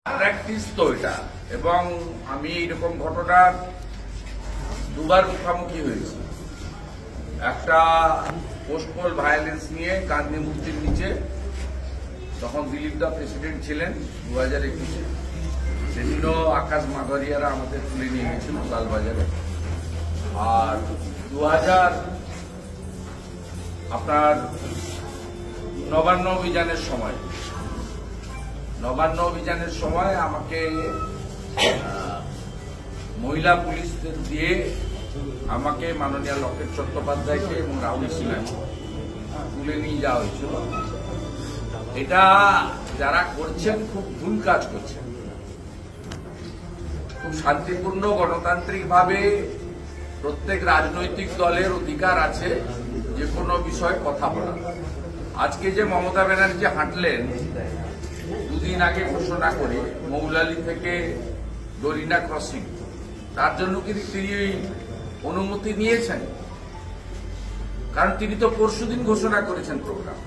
Practice তো এটা, এবং আমি এইরকম ঘটনার দুবার মুখোমুখি হয়েছি। একটা পোস্টপোল ভায়োলেন্স নিয়ে গান্ধী মূর্তির নিচে, তখন দিলীপ দা প্রেসিডেন্ট ছিলেন 2021-এ, সেদিনও আকাশ মাগরিয়ারা আমাদের তুলে নিয়ে গেছিল লালবাজারে। আর 2000 আপনার নবান্ন অভিযানের সময় আমাকে মহিলা পুলিশদের দিয়ে আমাকে মাননীয় লকেট চট্টোপাধ্যায়কে এবং রাহুল সিনহাকে তুলে নিয়ে যাওয়া হয়েছিল। এটা যারা করছেন খুব ভুল কাজ করছেন। খুব শান্তিপূর্ণ গণতান্ত্রিক ভাবে প্রত্যেক রাজনৈতিক দলের অধিকার আছে যে কোনো বিষয়ে কথা বলা। আজকে যে মমতা ব্যানার্জি হাঁটলেন দুদিন আগে ঘোষণা করে মৌলালি থেকে ডরিনা ক্রসিং, তার জন্য কি তিনি অনুমতি নিয়েছেন? কারণ তিনি তো পরশুদিন ঘোষণা করেছেন প্রোগ্রাম।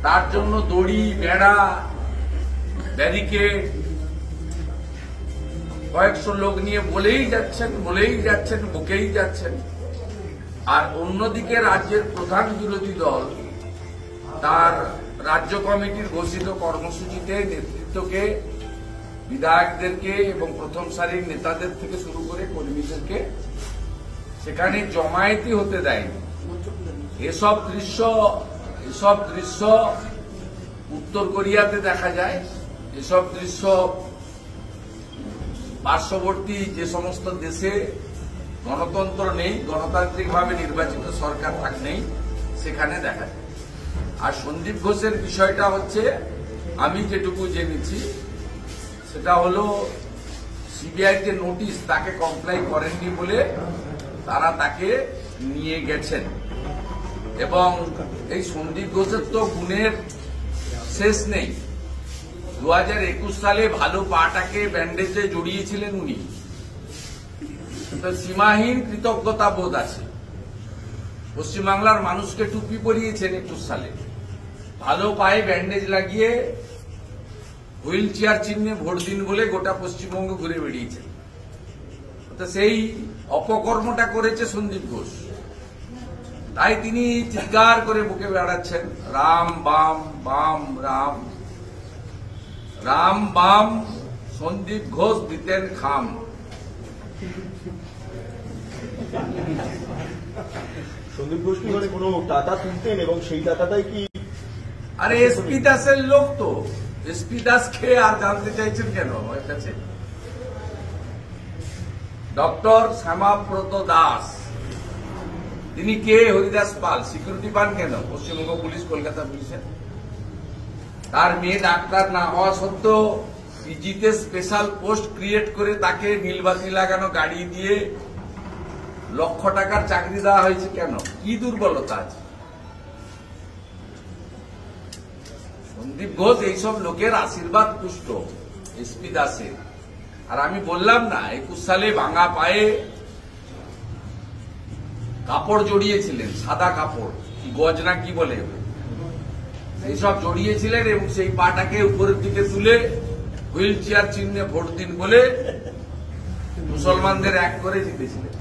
তার জন্য দড়ি, বেড়া, ব্যারিকেড, কয়েকশো লোক নিয়ে বলেই যাচ্ছেন, বকেই যাচ্ছেন। আর অন্যদিকে রাজ্যের প্রধান বিরোধী দল তার রাজ্য কমিটির ঘোষিত কর্মসূচিতে নেতৃত্বকে, বিধায়কদেরকে এবং প্রথম সারির নেতাদের থেকে শুরু করে কর্মীদেরকে সেখানে জমায়েতি হতে দেয়নি। এসব দৃশ্য উত্তর কোরিয়াতে দেখা যায়। এসব দৃশ্য পার্শ্ববর্তী যে সমস্ত দেশে গণতন্ত্র নেই, গণতান্ত্রিকভাবে নির্বাচিত সরকার নেই, সেখানে দেখা যায়। আর সন্দীপ ঘোষের বিষয়টা হচ্ছে, আমি যেটুকু জেনেছি সেটা হলো সিবিআই যে নোটিশ তাকে কমপ্লাই করেননি বলে তারা তাকে নিয়ে গেছেন। এবং এই সন্দীপ ঘোষের তো গুণের শেষ নেই। 2021 সালে ভালো পাটাকে ব্যান্ডেজে জড়িয়েছিলেন উনি, তো সীমাহীন কৃতজ্ঞতা বোধ আছে। পশ্চিমবাংলার মানুষকে টুপি পরিয়েছেন 21 সালে, ভালো পায়ে ব্যান্ডেজ লাগিয়ে হুইল চেয়ার চিহ্নে ভোট দিন বলে গোটা পশ্চিমবঙ্গ ঘুরে বেরিয়েছেন। তো সেই অপকর্মটা করেছে সন্দীপ ঘোষ, তাই তিনি চিৎকার করে বুকে বেড়াচ্ছেন, রাম বাম বাম রাম, রাম বাম সন্দীপ ঘোষ দিতেন খাম। সন্দীপ ঘোষ কি মানে কোনো টাকা তুলতেন এবং সেই টাকাটাই কি? আরে এসপি দাসের লোক তো, এসপি দাস খেয়ে আর জানতে চাইছেন কেন আমার কাছে? ডক্টর শ্যামাব্রত দাস, তিনি কে? হরিদাস পাল সিকিউরিটি পান কেন পশ্চিমবঙ্গ পুলিশ, কলকাতা পুলিশের? তার মেয়ে ডাক্তার না হওয়া সত্ত্বেও পিজিতে স্পেশাল পোস্ট ক্রিয়েট করে তাকে নীলবাতি লাগানো গাড়ি দিয়ে লক্ষ টাকার চাকরি দেওয়া হয়েছে কেন? কি দুর্বলতা আছে? সন্দীপ ঘোষ এইসব লোকের আশীর্বাদ পুষ্ট, এসপি দাসের। আর আমি বললাম না, 21 সালে ভাঙা পায়ে কাপড় জড়িয়েছিলেন, সাদা কাপড়, কি গজ না কি বলে, সেই সব জড়িয়েছিলেন এবং সেই পাটাকে উপরের দিকে তুলে হুইল চেয়ার চিহ্নে ভোট দিন বলে মুসলমানদের এক করে জিতেছিলেন।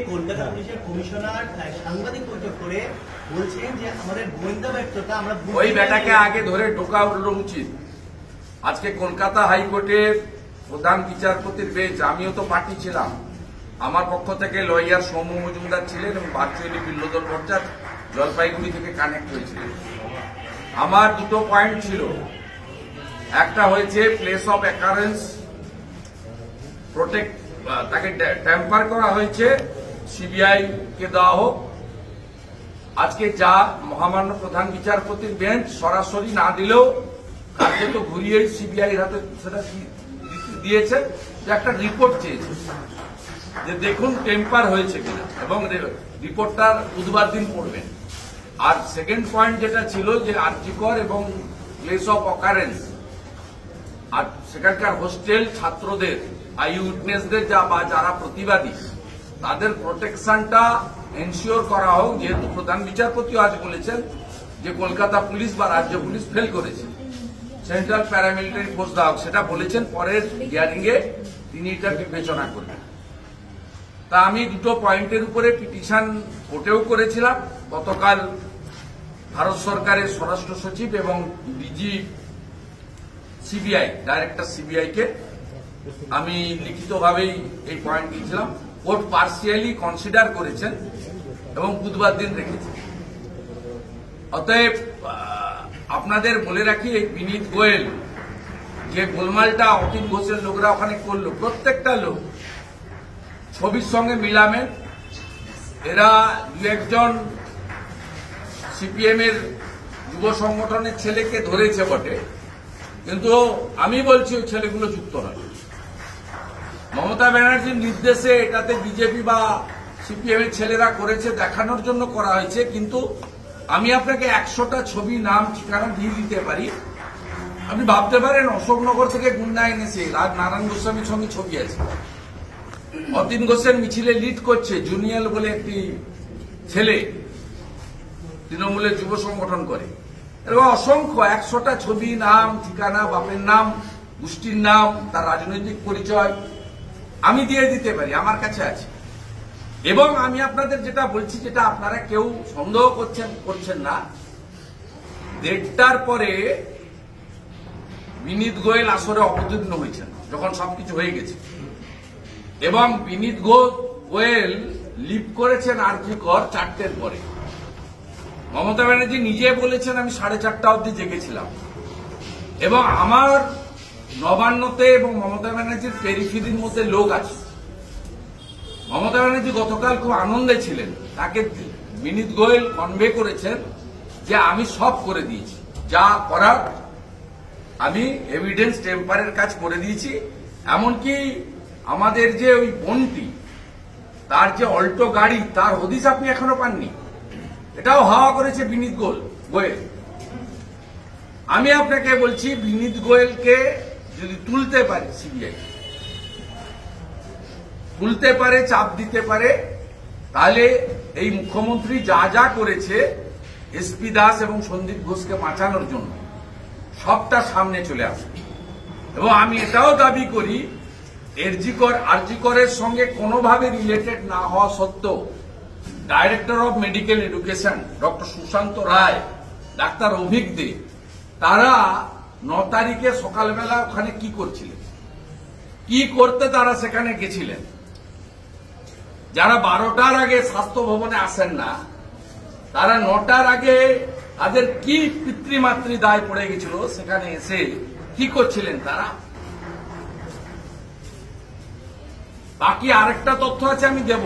কলকাতা পুলিশের কমিশনার সাংবাদিক বৈঠক করে বলছেন যে আমাদের গোয়েন্দা ব্যর্থতা, আমরা ওই বেটাকে আগে ধরে ঢোকা উচিত। আজকে কলকাতা হাইকোর্টের প্রধান বিচারপতির বেঞ্চ, আমিও তো পার্টি ছিলাম, আমার পক্ষ থেকে লয়ার সৌম্য মজুমদার ছিলেন এবং ভার্চুয়ালি বিল্লদল ভট্টাচার্য জলপাইগুড়ি থেকে কানেক্ট হয়েছিলেন। আমার দুটো পয়েন্ট ছিল। একটা হয়েছে প্লেস অফ অ্যাকারেন্স প্রোটেক্ট, তাকে ট্যাম্পার করা হয়েছে, সিবিআই কে দেওয়া হোক। আজকে যা মহামান্য প্রধান বিচারপতির বেঞ্চ সরাসরি না দিলেও কাজে তো ঘুরিয়ে সিবিআই হাতে সেটা দিয়েছে, যে একটা রিপোর্ট চেয়েছে যে দেখুন টেম্পার হয়েছে কিনা, এবং রিপোর্টটা বুধবার দিন পড়বেন। আর সেকেন্ড পয়েন্ট যেটা ছিল যে আরজিকর এবং প্লেস অফ অকারেন্স আর সেখানকার হোস্টেল ছাত্রদের, আই উইটনেসদের বা যারা প্রতিবাদী, তাদের প্রোটেকশনটা এনশিওর করা হোক। যেহেতু প্রধান বিচারপতিও আজ বলেছেন যে কলকাতা পুলিশ বা রাজ্য পুলিশ ফেল করেছে, সেন্ট্রাল প্যারামিলিটারি ফোর্স দেওয়া হোক, সেটা বলেছেন। পরের হিয়ারিং এ তিনি এটা বিবেচনা করবেন। তা আমি দুটো পয়েন্টের উপরে পিটিশন কোর্টেও করেছিলাম। গতকাল ভারত সরকারের স্বরাষ্ট্র সচিব এবং ডিজি সিবিআই, ডাইরেক্টর সিবিআই কে আমি লিখিতভাবেই এই পয়েন্ট দিয়েছিলাম। কোর্ট পার্সিয়ালি কনসিডার করেছেন এবং বুধবার দিন রেখেছেন। অতএব আপনাদের বলে রাখি, এই বিনীত গোয়েল যে গোলমালটা অতীন ঘোষের লোকরা ওখানে করলো, প্রত্যেকটা লোক ছবির সঙ্গে মিলামেন। এরা দু একজন সিপিএম এর যুব সংগঠনের ছেলেকে ধরেছে বটে, কিন্তু আমি বলছি ওই ছেলেগুলো যুক্ত নয়। মমতা ব্যানার্জির নির্দেশে এটাতে বিজেপি বা সিপিএম এর ছেলেরা করেছে, দেখানোর জন্য করা হয়েছে। কিন্তু আমি আপনাকে 100টা ছবি, নাম, ঠিকানা দিয়ে দিতে পারি। আপনি ভাবতে পারেন অশোকনগর থেকে গুন্ডা এনেছে, নারায়ণ গোস্বামীর সঙ্গে ছবি আছে। অতীন ঘোষের মিছিলে লিড করছে জুনিয়র বলে একটি ছেলে, তৃণমূলের যুব সংগঠন করে। এরকম অসংখ্য 100টা ছবি, নাম, ঠিকানা, বাপের নাম, গোষ্ঠীর নাম, তার রাজনৈতিক পরিচয় আমি দিয়ে দিতে পারি, আমার কাছে আছে। এবং আমি আপনাদের যেটা বলছি, যেটা আপনারা কেউ সন্দেহ করছেন না, 1:30টার পরে বিনীত গোয়েল আসরে অবতীর্ণ হয়েছেন যখন সবকিছু হয়ে গেছে। এবং বিনীত গোয়েল লিভ করেছেন আরজিকর 4টের পরে। মমতা ব্যানার্জি নিজে বলেছেন আমি 4:30টা অবধি জেগেছিলাম। এবং আমার নবান্নতে এবং মমতা ব্যানার্জির পেরিফেরির মধ্যে লোক আছে। মমতা ব্যানার্জি গতকাল খুব আনন্দে ছিলেন, তাকে বিনীত গোয়েল কনভে করেছেন যে আমি সব করে দিয়েছি, যা করার আমি এভিডেন্স টেম্পারের কাজ করে দিয়েছি। এমনকি আমাদের যে ওই বন্টি, তার যে অল্টো গাড়ি, তার হদিস আপনি এখনো পাননি, এটাও হাওয়া করেছে বিনীত গোয়েল। আমি আপনাকে বলছি, বিনীত গোয়েলকে যদি তুলতে পারে সিবিআই, তুলতে পারে, চাপ দিতে পারে, তাহলে এই মুখ্যমন্ত্রী যা যা করেছে এসপি দাস এবং সন্দীপ ঘোষকে বাঁচানোর জন্য, সবটা সামনে চলে আসবে। এবং আমি এটাও দাবি করি, আরজিকরের সঙ্গে কোনোভাবে রিলেটেড না হওয়া সত্ত্বেও director of medical education doctor Sushanta Roy, ডাক্তার অভিক দে, তারা 9 তারিখে সকালবেলা ওখানে কি করছিলেন, কি করতে তারা সেখানে গেছিলেন। যারা 12টার আগে স্বাস্থ্য ভবনে আসেন না, তারা 9টার আগে তাদের কি পিতৃমাতৃ দায় পড়ে গেছিল, সেখানে এসে কি করছিলেন তারা। বাকি আরেকটা তথ্য আছে, আমি দেব।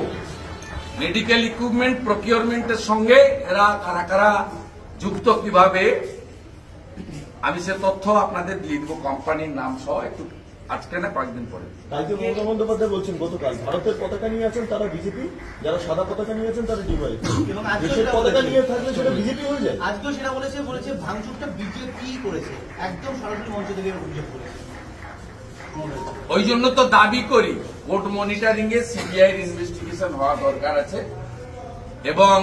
মেডিকেল ইকুইপমেন্ট প্রকিউরমেন্টের সঙ্গে এরা কারা কারা যুক্ত, কিভাবে, আমি সে তথ্য আপনাদের দিয়ে দিব, কোম্পানির নাম সহ, একটু আজকে না কয়েকদিন পরে। কালকে মমতা বন্দ্যোপাধ্যায় বলছেন গতকাল ভারতের পতাকা নিয়ে আছেন তারা বিজেপি, যারা সাদা পতাকা নিয়ে আছেন তারা ডিওয়াই। এবং দেশের পতাকা নিয়ে থাকলে সেটা বিজেপি হয়ে যায়। আজকেও সেটা বলেছে ভাঙচুরটা বিজেপি করেছে, একদম সরাসরি মঞ্চ থেকে অভিযোগ করেছে। ওই জন্য তো দাবি করি কোর্ট মনিটরিং এ সিবিআই ইনভেস্টিগেশন হওয়া দরকার আছে। এবং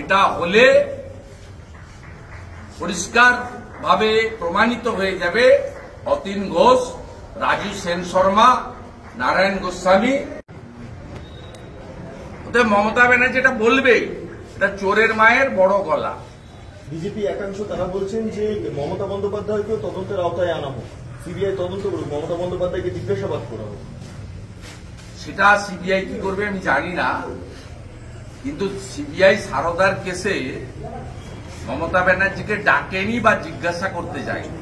এটা হলে পরিষ্কার ভাবে প্রমাণিত হয়ে যাবে অতীন ঘোষ, রাজু সেন শর্মা, নারায়ণ গোস্বামী। মমতা ব্যানার্জি এটা বলবে, এটা চোরের মায়ের বড় গলা। বিজেপি একাংশ তারা বলছেন যে মমতা বন্দ্যোপাধ্যায়কেও তদন্তের আওতায় আনা হোক, সিবিআই তদন্ত করুক, মমতা বন্দ্যোপাধ্যায়কে জিজ্ঞাসাবাদ করা হোক। সেটা সিবিআই কি করবে আমি জানি না, কিন্তু সিবিআই সারদার কেসে মমতা ব্যানার্জিকে ডাকেনি বা জিজ্ঞাসা করতে যায়নি।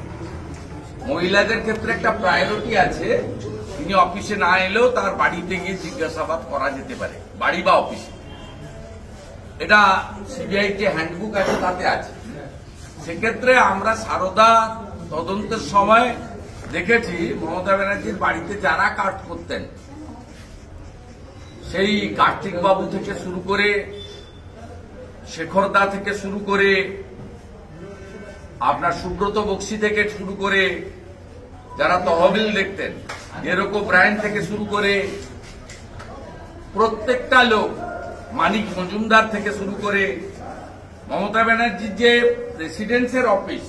মহিলাদের ক্ষেত্রে একটা প্রায়োরিটি আছে, তিনি অফিসে না এলেও তার বাড়িতে গিয়ে জিজ্ঞাসাবাদ করা যেতে পারে, বাড়ি বা অফিসে। এটা সিবিআই যে হ্যান্ডবুক আছে তাতে আছে। সেক্ষেত্রে আমরা সারদা তদন্তের সময় দেখেছি মমতা ব্যানার্জির বাড়িতে যারা কাজ করতেন, সেই কার্তিক বাবু থেকে শুরু করে, শেখরদা থেকে শুরু করে, আপনার সুব্রত বক্সি থেকে শুরু করে, যারা তহবিল দেখতেন, এরকম ব্র্যান্ড থেকে শুরু করে প্রত্যেকটা লোক, মানিক মজুমদার থেকে শুরু করে মমতা ব্যানার্জির যে প্রেসিডেন্সের অফিস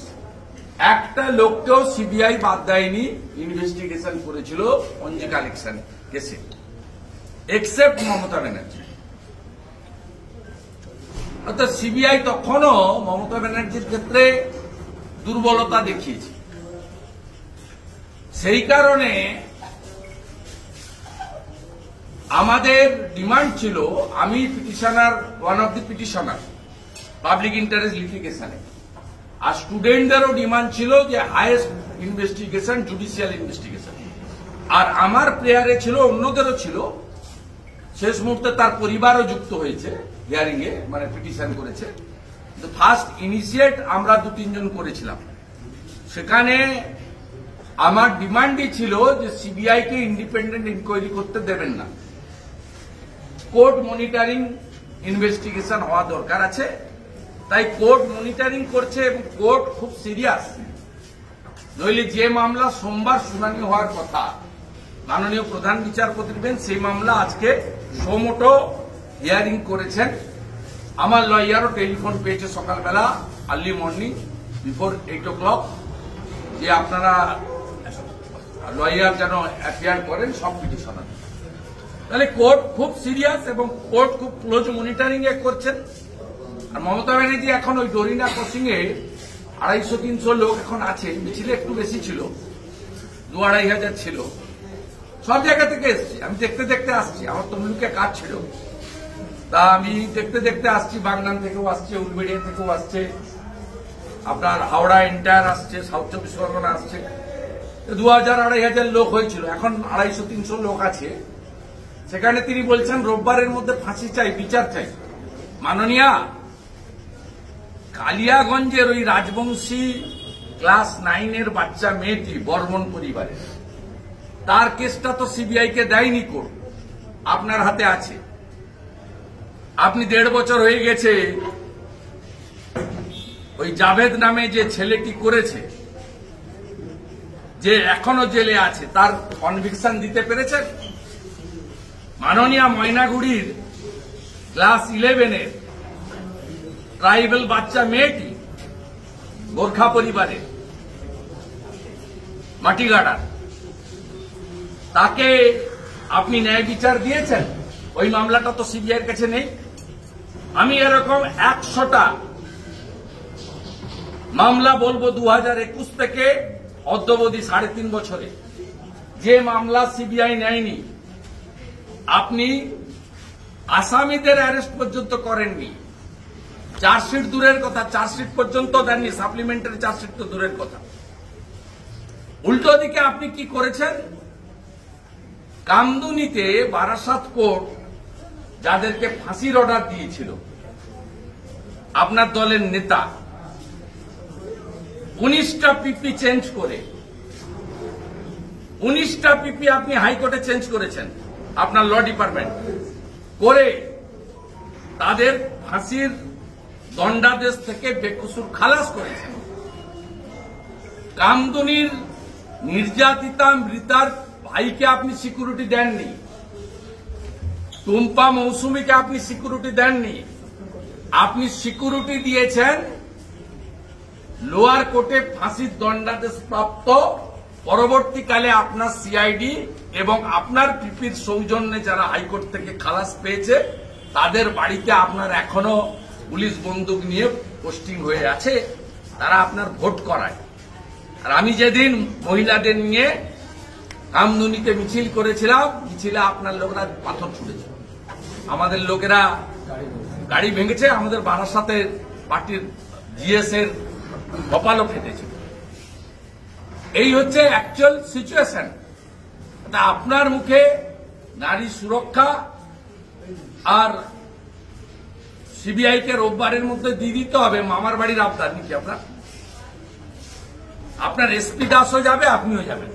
একটা লোককেও সিবিআই বাদ দেয়নি, ইনভেস্টিগেশন করেছিল পঞ্জি কালেকশন কেসে, এক্সেপ্ট মমতা ব্যানার্জি। অর্থাৎ সিবিআই তখনও মমতা ব্যানার্জির ক্ষেত্রে দুর্বলতা দেখিয়েছে। সেই কারণে আমাদের ডিমান্ড ছিল, আমি petitioner, one of the petitioner public interest লিটিগেশনে, আর স্টুডেন্টদেরও ডিমান্ড ছিল যে হাইয়েস্ট ইনভেস্টিগেশন, জুডিশিয়াল ইনভেস্টিগেশন। আর আমার প্রেয়ারে ছিল, অন্যদেরও ছিল, শেষ মুহূর্তে তার পরিবারও যুক্ত হয়েছে হিয়ারিং এ, মানে পিটিশন করেছে। ফার্স্ট ইনিশিয়েট আমরা 2-3 জন করেছিলাম। সেখানে আমার ডিমান্ডই ছিল যে সিবিআই কে ইন্ডিপেন্ডেন্ট ইনকোয়ারি করতে দেবেন না, কোর্ট মনিটরিং ইনভেস্টিগেশন হওয়া দরকার আছে। তাই কোর্ট মনিটরিং করছে এবং কোর্ট খুব সিরিয়াস। নইলে যে মামলা সোমবার শুনানি হওয়ার কথা মাননীয় প্রধান বিচারপতির বেঞ্চ, সেই মামলা আজকে সোমোটো হিয়ারিং করেছেন। আমার লয়ারও টেলিফোন পেয়েছে সকালবেলা, আর্লি মর্নিং বিফোর 8 o'clock, যে আপনারা লয়ার যেন অ্যাপিয়ার করেন সব পিটিশনার। তাহলে কোর্ট খুব সিরিয়াস এবং কোর্ট খুব ক্লোজ মনিটরিং এ করছেন। আর মমতা ব্যানার্জি এখন ওই ডোরিনা ক্রসিং এ 250-300 লোক এখন আছে, মিছিলে একটু বেশি ছিল, 2-2.5 হাজার ছিল, সব জায়গা থেকে এসছে। আমি দেখতে দেখতে আসছি, আমার তমলুকে কাজ ছিল, তা আমি দেখতে দেখতে আসছি। বাগনান থেকেও আসছে, উলবেড়িয়া থেকেও আসছে, আপনার হাওড়া এন্টায়ার আসছে, সাউথ 24 পরগনা আসছে। 2000-2500 লোক হয়েছিল, এখন 250-300 লোক আছে। সেখানে তিনি বলছেন রোববারের মধ্যে ফাঁসি চাই, বিচার চাই। মাননীয়া, কালিয়াগঞ্জের ওই রাজবংশী ক্লাস 9-এর বাচ্চা মেয়েটি বর্মন পরিবারের, তার কেসটা তো সিবিআই কে দেয়নি কোর্ট, আপনার হাতে আছে। আপনি 1.5 বছর হয়ে গেছে ওই জাভেদ নামে যে ছেলেটি করেছে, যে এখনো জেলে আছে, তার কনভিকশন দিতে পেরেছেন? মাননীয়া, ময়নাগুড়ির ক্লাস 11-এর ট্রাইবেল বাচ্চা মেয়েটি গোর্খা পরিবারের, মাটিগাড়ার, তাকে আপনি ন্যায় বিচার দিয়েছেন? ওই মামলাটা তো সিবিআইয়ের কাছে নেই। আমি এরকম 100টা মামলা বলবো 2021 থেকে অদ্যাবধি 3.5 বছরে, যে মামলা সিবিআই নেয়নি। আপনি আসামিদের অ্যারেস্ট পর্যন্ত করেননি, চার্জশিট দূরের কথা, চার্জশিট পর্যন্ত দেননি, সাপ্লিমেন্টারি চার্জশিট তো দূরের কথা। উল্টো দিকে আপনি কি করেছেন? কামদুনিতে বারাসাত কোর্ট যাদেরকে ফাঁসির অর্ডার দিয়েছিল, আপনার দলের নেতা 19টা পিপি চেঞ্জ করে, 19টা পিপি আপনি হাইকোর্টে চেঞ্জ করেছেন, আপনার ল ডিপার্টমেন্ট করে তাদের ফাঁসির দণ্ডাদেশ থেকে বেকসুর খালাস করেছেন। কামদুনির নির্যাতিতা মৃতার ভাইকে আপনি সিকিউরিটি দেননি, টুম্পা মৌসুমীকে আপনি সিকিউরিটি দেননি। আপনি সিকিউরিটি দিয়েছেন লোয়ার কোর্টে ফাঁসির দণ্ডাদেশ প্রাপ্ত, পরবর্তীকালে আপনার সিআইডি এবং আপনার পিপির সৌজন্যে যারা হাইকোর্ট থেকে খালাস পেয়েছে তাদের বাড়িতে আপনার এখনো পুলিশ বন্দুক নিয়ে পোস্টিং হয়ে আছে, তারা আপনার ভোট করায়। আর আমি যেদিন মহিলাদের নিয়ে কামদুনিতে মিছিল করেছিলাম, মিছিলে আপনার লোকেরা পাথর ছুড়েছে, আমাদের লোকেরা গাড়ি ভেঙেছে, আমাদের বারাসাতের পার্টির জিএস এর কপালও ফেটেছে। এই হচ্ছে অ্যাকচুয়াল সিচুয়েশন। আপনার মুখে নারী সুরক্ষা আর সিবিআই কে রোববারের মধ্যে দিয়ে দিতে হবে মামার বাড়ির আবদার নাকি? আপনার এসপি দাসও যাবে, আপনিও যাবেন।